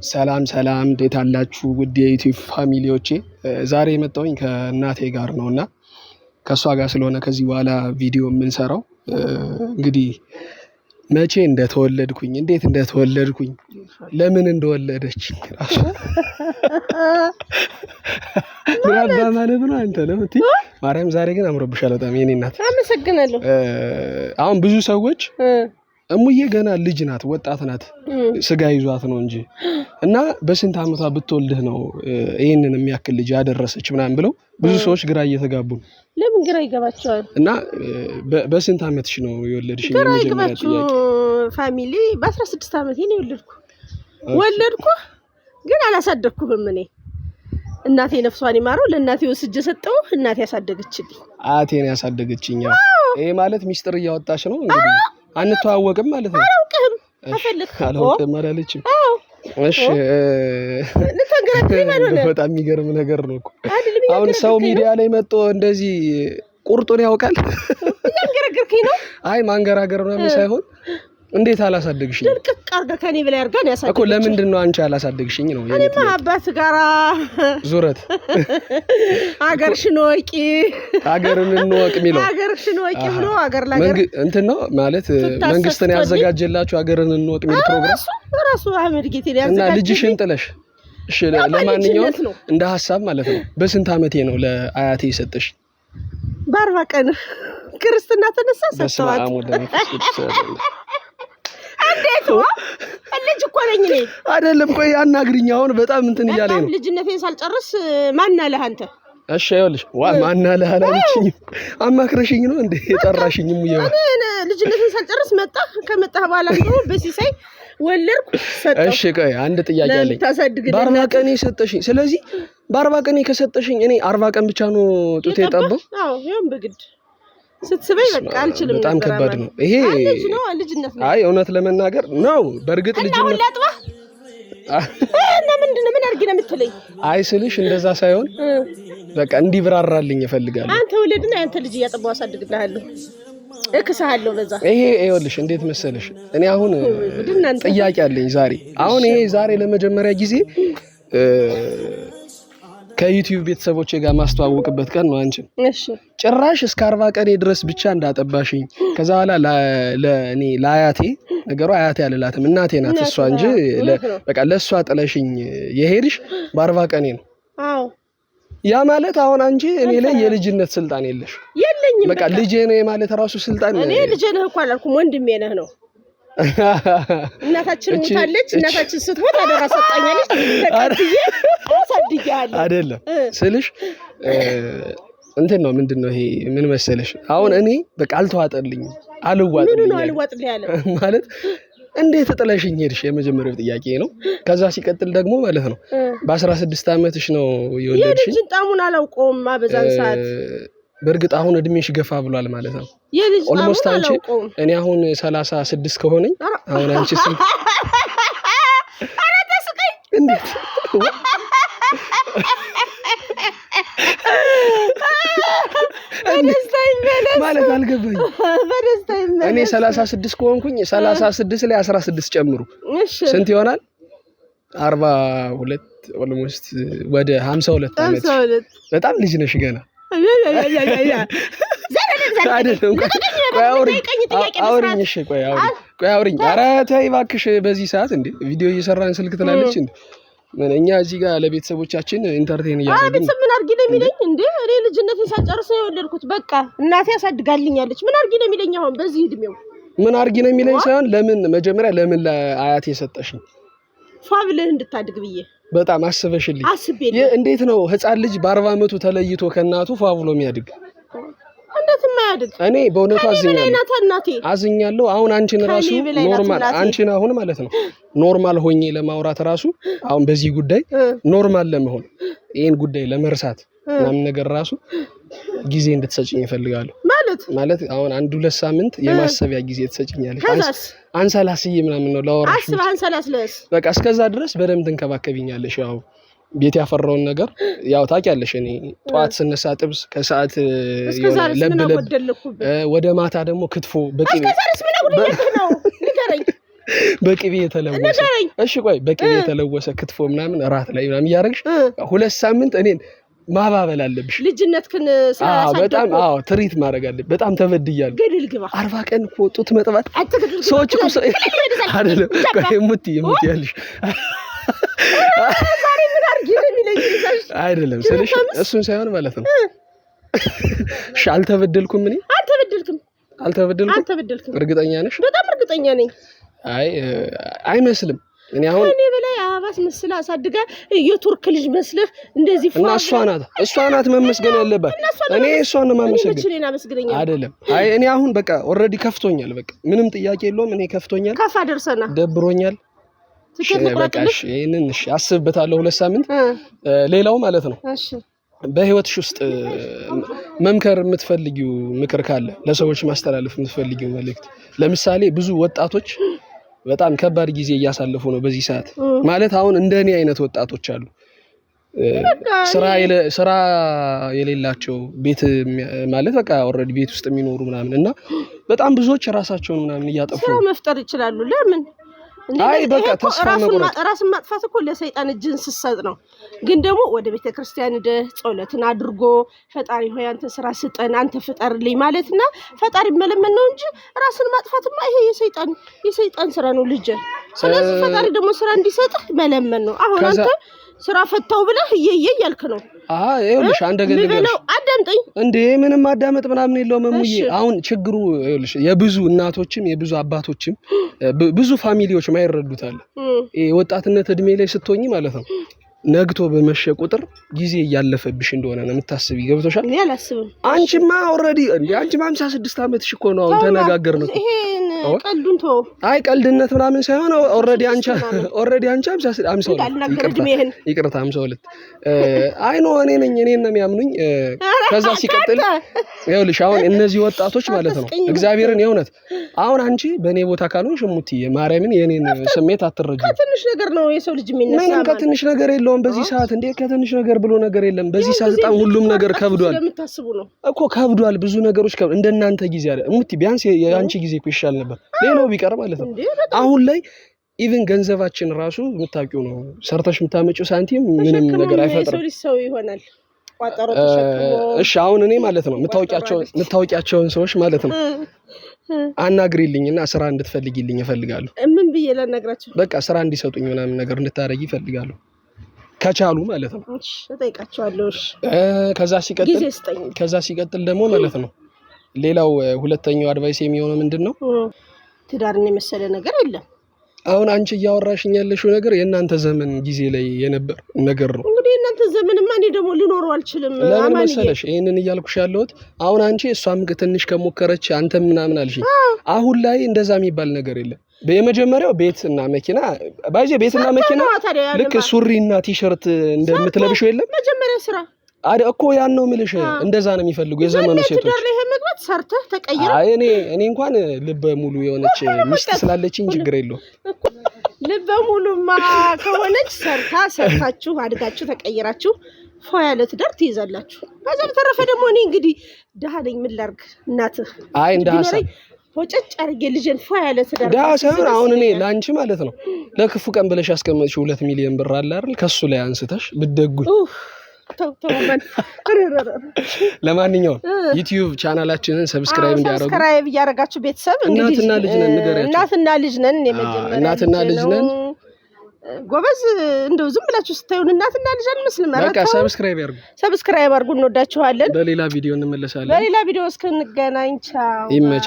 ሰላም እንዴት አላችሁ ውድ የዩቲዩብ ፋሚሊዎቼ? ዛሬ የመጣሁኝ ከእናቴ ጋር ነውና ከሷ ጋር ስለሆነ ከዚህ በኋላ ቪዲዮ የምንሰራው እንግዲህ መቼ እንደተወለድኩኝ እንዴት እንደተወለድኩኝ ለምን እንደወለደች ራሱ ብራባ ማለት ነው። አንተ ለምት ማርያም ዛሬ ግን አምሮብሻል በጣም የኔ እናት። አመሰግናለሁ። አሁን ብዙ ሰዎች እሙዬ ገና ልጅ ናት ወጣት ናት ስጋ ይዟት ነው እንጂ እና በስንት አመቷ ብትወልድህ ነው ይሄንን የሚያክል ልጅ ያደረሰች ምናምን ብለው ብዙ ሰዎች ግራ እየተጋቡ ነው። ለምን ግራ ይገባቸዋል? እና በስንት አመትሽ ነው የወለድሽ? የመጀመሪያ ጥያቄ ፋሚሊ በ16 አመቴ ነው ወለድኩ ግን አላሳደግኩም። እኔ እናቴ ነፍሷን ይማረው ለእናቴ ወስጄ ሰጠው። እናቴ ያሳደገችልኝ አቴን ያሳደገችኝ። ይሄ ማለት ሚስጥር እያወጣሽ ነው እንግዲህ አንተዋወቅም ማለት ነው። አላውቅም አፈልክ አላውቅም አላለችም። እሺ በጣም የሚገርም ነገር ነው እኮ አሁን ሰው ሚዲያ ላይ መጥቶ እንደዚህ ቁርጡን ያውቃል። ያንገራገርከኝ ነው። አይ ማንገራገር ነው ሳይሆን እንዴት አላሳደግሽኝ? ድርቅቅ አርጋ ከኔ በላይ አርጋ ነው ያሳደገችኝ እኮ። ለምንድን ነው አንቺ አላሳደግሽኝ ነው? እኔማ አባት ጋራ ዙረት አገርሽን ወቂ አገርን እንወቅ የሚለው አገርሽን ወቂ ብሎ አገር ላገር እንትን ነው ማለት መንግስትን ያዘጋጀላችሁ አገርን እንወቅ የሚል ፕሮግራም ራሱ አህመድ ጌቴ ያዘጋጀ እና ልጅሽን ጥለሽ እሺ። ለማንኛውም እንደ ሐሳብ ማለት ነው በስንት አመቴ ነው ለአያቴ የሰጠሽ? በ40 ቀን ክርስትና ተነሳ ሰጥቷት ልጅ እኮ ነኝ እኔ አይደለም። ቆይ አናግሪኝ። አሁን በጣም እንትን እያለኝ ነው። ልጅነቴን ሳልጨርስ ማን አለህ አንተ? እሺ ይኸውልሽ ማን አለህ አላለችኝ። አማክረሽኝ ነው እንዴ የጠራሽኝ? ሙየው እኔ ልጅነቴን ሳልጨርስ ከመጣ በኋላ ነው በሲሳይ ወለድኩ ሰጠው። እሺ ቆይ አንድ ጥያቄ አለኝ። በ40 ቀን የሰጠሽኝ፣ ስለዚህ በ40 ቀን ከሰጠሽኝ እኔ 40 ቀን ብቻ ነው ጡቴ የጠባው? አዎ ይሄን በግድ ስትስበይ በቃ አልችልም። በጣም ከባድ ነው ይሄ። ልጅነት ነው። አይ እውነት ለመናገር ነው በርግጥ ልጅነት እና ምንድነው ምን አድርጊ ነው የምትለኝ? አይ ስልሽ እንደዛ ሳይሆን በቃ እንዲብራራልኝ እፈልጋለሁ። አንተ ወለድና አንተ ልጅ እያጠባው አሳድግልሃለሁ እክስሃለሁ በዛ። ይሄ ይኸውልሽ እንዴት መሰለሽ እኔ አሁን ጥያቄ አለኝ ዛሬ። አሁን ይሄ ዛሬ ለመጀመሪያ ጊዜ ከዩቲዩብ ቤተሰቦቼ ጋር ማስተዋወቅበት ቀን ነው። አንቺን እሺ ጭራሽ እስከ 40 ቀን ድረስ ብቻ እንዳጠባሽኝ ከዛ በኋላ ለኔ ለአያቴ ነገሩ አያቴ አልላትም እናቴ ናት እሷ እንጂ በቃ ለሷ ጥለሽኝ የሄድሽ በ40 ቀኔ ነው። አዎ ያ ማለት አሁን አንቺ እኔ ላይ የልጅነት ስልጣን የለሽ። የለኝም በቃ ልጄ ነህ ማለት ራሱ ስልጣን እኔ ልጄ ነህ እኮ አላልኩም ወንድሜ ነህ ነው። እናታችን ሞታለች። እናታችን ስትሞት አደራ ሰጣኛለች። ተቀብዬ አሳድጌያለሁ አይደለም ስልሽ እንትን ነው ምንድነው ይሄ ምን መሰለሽ አሁን እኔ በቃ አልተዋጠልኝም። አልዋጥልኝ ያለ ማለት እንዴት ተጥለሽኝ ሄድሽ? የመጀመሪያው ጥያቄ ነው። ከዛ ሲቀጥል ደግሞ ማለት ነው በ16 አመትሽ ነው የወለድሽኝ። የልጅ ጣሙን አላውቀውም በዛን ሰዓት። በርግጥ አሁን እድሜሽ ገፋ ብሏል ማለት ነው። ኦልሞስት አንቺ እኔ አሁን 36 ከሆነኝ አሁን አንቺ ስንት? ኧረ ተስቀኝ እንዴት ማለት አልገባኝ። እኔ 36 ከሆንኩኝ 36 ላይ 16 ጨምሩ ስንት ይሆናል? 42 ኦልሞስት ወደ 52 አመት። በጣም ልጅ ነሽ ገና። አውሪኝ። እሺ ቆይ አውሪኝ። ኧረ ተይ እባክሽ በዚህ ሰዓት እንዴ ቪዲዮ እየሰራን ስልክ ትላለች እንዴ? ምን እኛ እዚህ ጋር ለቤተሰቦቻችን ኢንተርቴን እያደረግን ቤተሰብ ምን አድርጊ ነው የሚለኝ እንዴ? እኔ ልጅነቴን ሳልጨርስ ነው የወለድኩት። በቃ እናቴ ያሳድጋልኛለች። ምን አድርጊ ነው የሚለኝ አሁን በዚህ እድሜው? ምን አድርጊ ነው የሚለኝ ሳይሆን ለምን መጀመሪያ ለምን ለአያቴ ሰጠሽኝ? ፋብልህ እንድታድግ ብዬ በጣም አስበሽልኝ። እንዴት ነው ህፃን ልጅ በ40 አመቱ ተለይቶ ከእናቱ ፋብሎ የሚያድግ? እንዴት የማያድግ? እኔ በእውነቱ አዝኛለሁ። አሁን አንቺን ራሱ ኖርማል አንቺን አሁን ማለት ነው ኖርማል ሆኜ ለማውራት ራሱ አሁን በዚህ ጉዳይ ኖርማል ለመሆን ይሄን ጉዳይ ለመርሳት ምናምን ነገር ራሱ ጊዜ እንድትሰጪኝ እፈልጋለሁ። ማለት አሁን 1-2 ሳምንት የማሰቢያ ጊዜ ትሰጪኛለሽ። አንሰላስዬ ምናምን ነው ላወራሽ። አስብ አንሰላስለስ በቃ እስከዛ ድረስ በደንብ ትንከባከቢኛለሽ። ያው ቤት ያፈራውን ነገር ያው ታውቂያለሽ። እኔ ጧት ስነሳ ጥብስ፣ ከሰዓት ለብ ወደ ማታ ደግሞ ክትፎ በቂ ነው። ንገረኝ በቅቤ የተለወሰ እሺ ቆይ በቅቤ የተለወሰ ክትፎ ምናምን እራት ላይ ምናምን እያደረግሽ 2 ሳምንት እኔን ማባበል አለብሽ። ልጅነትክን ሳሳደግ በጣም ትሪት ማድረግ አለብሽ። በጣም ተበድያለሁ። ገድል ግባ 40 ቀን ጡት መጥባት ሰዎች እኮ አይደለም ቆይ ሙቲ ያልሽ ዛሬ ምን አድርጊ ለሚለኝ አይደለም ስለሽ እሱን ሳይሆን ማለት ነው። እሺ አልተበደልኩም እኔ አልተበደልኩም። እርግጠኛ ነሽ? በጣም እርግጠኛ ነኝ። አይ አይመስልም። እኔ አሁን እኔ በላይ አባስ መስላ አሳድጋ የቱርክ ልጅ መስለህ እንደዚህ እና እሷ ናት መመስገን ያለባት። እኔ እሷን ነው ማመስገን አይደለም። አይ እኔ አሁን በቃ ኦልሬዲ ከፍቶኛል። በቃ ምንም ጥያቄ የለውም። እኔ ከፍቶኛል፣ ካፋ ደርሰና ደብሮኛል። በቃ እሺ ይሄንን እሺ አስብበታለሁ 2 ሳምንት። ሌላው ማለት ነው እሺ በህይወትሽ ውስጥ መምከር የምትፈልጊው ምክር ካለ ለሰዎች ማስተላለፍ የምትፈልጊው መልእክት፣ ለምሳሌ ብዙ ወጣቶች በጣም ከባድ ጊዜ እያሳለፉ ነው በዚህ ሰዓት። ማለት አሁን እንደኔ አይነት ወጣቶች አሉ ስራ የሌላቸው ቤት ማለት በቃ ኦሬዲ ቤት ውስጥ የሚኖሩ ምናምን እና በጣም ብዙዎች ራሳቸውን ምናምን እያጠፉ ነው። መፍጠር ይችላሉ። ለምን አይ በቃ ተስፋ መቁረጥ ራስን ማጥፋት እኮ ለሰይጣን እጅን ስሰጥ ነው። ግን ደግሞ ወደ ቤተክርስቲያን ጸሎትን አድርጎ ፈጣሪ ሆይ አንተ ስራ ስጠን አንተ ፍጠርልኝ ማለትና ፈጣሪ መለመን ነው እንጂ ራስን ማጥፋትማ ይሄ የሰይጣን ስራ ነው ልጅ። ስለዚህ ፈጣሪ ደግሞ ስራ እንዲሰጥህ መለመን ነው። አሁን አንተ ስራ ፈታው ብለህ እየያልክ ነው። ይኸውልሽ አንድ ነገር ልበለው አዳምጠኝ እንዴ ምንም ማዳመጥ ምናምን የለውም እሙዬ። አሁን ችግሩ ይኸውልሽ የብዙ እናቶችም የብዙ አባቶችም ብዙ ፋሚሊዎች ማይረዱታል። ወጣትነት እድሜ ላይ ስትሆኚ ማለት ነው ነግቶ በመሸ ቁጥር ጊዜ እያለፈብሽ እንደሆነ ነው የምታስቢ። ገብቶሻል? እኔ አላስብም። አንቺማ ኦሬዲ እንዴ አንቺማ 56 አመትሽ እኮ ነው። አሁን ተነጋገርን እኮ ይሄን ቀልዱን ተው። አይ ቀልድነት ምናምን ሳይሆን ኦሬዲ አንቺ 52 ይቅርታ 52 አይ ነው እኔ ነኝ እኔን ነው የሚያምኑኝ። ከዛ ሲቀጥል ይኸውልሽ አሁን እነዚህ ወጣቶች ማለት ነው እግዚአብሔርን የእውነት አሁን አንቺ በእኔ ቦታ ካልሆንሽ ሙቲ ማርያምን የኔን ስሜት አትረጂ። ከትንሽ ነገር ነው የሰው ልጅ የሚነሳ ምንም ከትንሽ ነገር የለውም በዚህ ሰዓት። እንዴ ከትንሽ ነገር ብሎ ነገር የለም በዚህ ሰዓት። በጣም ሁሉም ነገር ከብዷል እኮ ከብዷል። ብዙ ነገሮች እንደናንተ ጊዜ አይደል ሙቲ። ቢያንስ የአንቺ ጊዜ እኮ ይሻል ነበር ሌላው ቢቀር ማለት ነው። አሁን ላይ ኢቭን ገንዘባችን ራሱ የምታውቂው ነው ሰርተሽ የምታመጪው ሳንቲም ምንም ነገር አይፈጥርም። ሰው ይሆናል ቋጠሮ ተሸክሞ። እሺ አሁን እኔ ማለት ነው የምታውቂያቸውን ሰዎች ማለት ነው አናግሪልኝና ስራ እንድትፈልጊልኝ እፈልጋለሁ። ምን ብዬ ላናግራቸው? በቃ ስራ እንዲሰጡኝ ምናምን ነገር እንድታረጊ እፈልጋለሁ ከቻሉ ማለት ነው። እሺ እጠይቃቸዋለሁ። እሺ ከዛ ሲቀጥል ደግሞ ማለት ነው ሌላው ሁለተኛው አድቫይስ የሚሆነው ምንድነው ትዳርን የመሰለ ነገር የለም። አሁን አንቺ እያወራሽኝ ያለሽው ነገር የእናንተ ዘመን ጊዜ ላይ የነበር ነገር ነው። እንግዲህ የእናንተ ዘመንማ እኔ ደግሞ ልኖረው አልችልም። ለምን መሰለሽ ይሄንን እያልኩሽ ያለሁት አሁን አንቺ እሷም ትንሽ ከሞከረች አንተም ምናምን አልሽኝ። አሁን ላይ እንደዛ የሚባል ነገር የለም። በመጀመሪያው ቤትና መኪና ቤትና መኪና ልክ ሱሪና ቲሸርት እንደምትለብሽው የለም መጀመሪያ ስራ እኮ ያን ነው የምልሽ። እንደዛ ነው የሚፈልጉ የዘመኑ ሴቶች። ትዳር ላይ መግባት ሰርተህ ተቀይረህ። አይ እኔ እንኳን ልበ ሙሉ የሆነች ሚስት ስላለችኝ ችግር የለውም። ልበ ሙሉማ ከሆነች ሰርታችሁ አድጋችሁ ተቀይራችሁ ፏ ያለ ትዳር ትይዛላችሁ። ከዛ በተረፈ ደግሞ እኔ እንግዲህ ደሃ ነኝ ምን ላድርግ እናትህ። አይ እንደ ሀሳብ ሆጨጭ አድርጌ ልጄን ፏ ያለ ትዳር ደሃ ሳይሆን አሁን እኔ ላንቺ ማለት ነው ለክፉ ቀን ብለሽ ያስቀመጥሽው 2 ሚሊዮን ብር አለ አይደል? ከሱ ላይ አንስተሽ ብትደጉኝ ለማንኛውም ዩቲዩብ ቻናላችንን ሰብስክራይብ እያደረጋችሁ ቤተሰብ እንግዲህ እናትና ልጅ ነን የመጀመሪያ እናትና ልጅ ነን ጎበዝ። እንደው ዝም ብላችሁ ስታዩን እናትና ልጅ አንመስልም። በቃ ሰብስክራይብ አድርጉ። እንወዳችኋለን። በሌላ ቪዲዮ እንመለሳለን። በሌላ ቪዲዮ እስክንገናኝ ቻው። ይመቻል።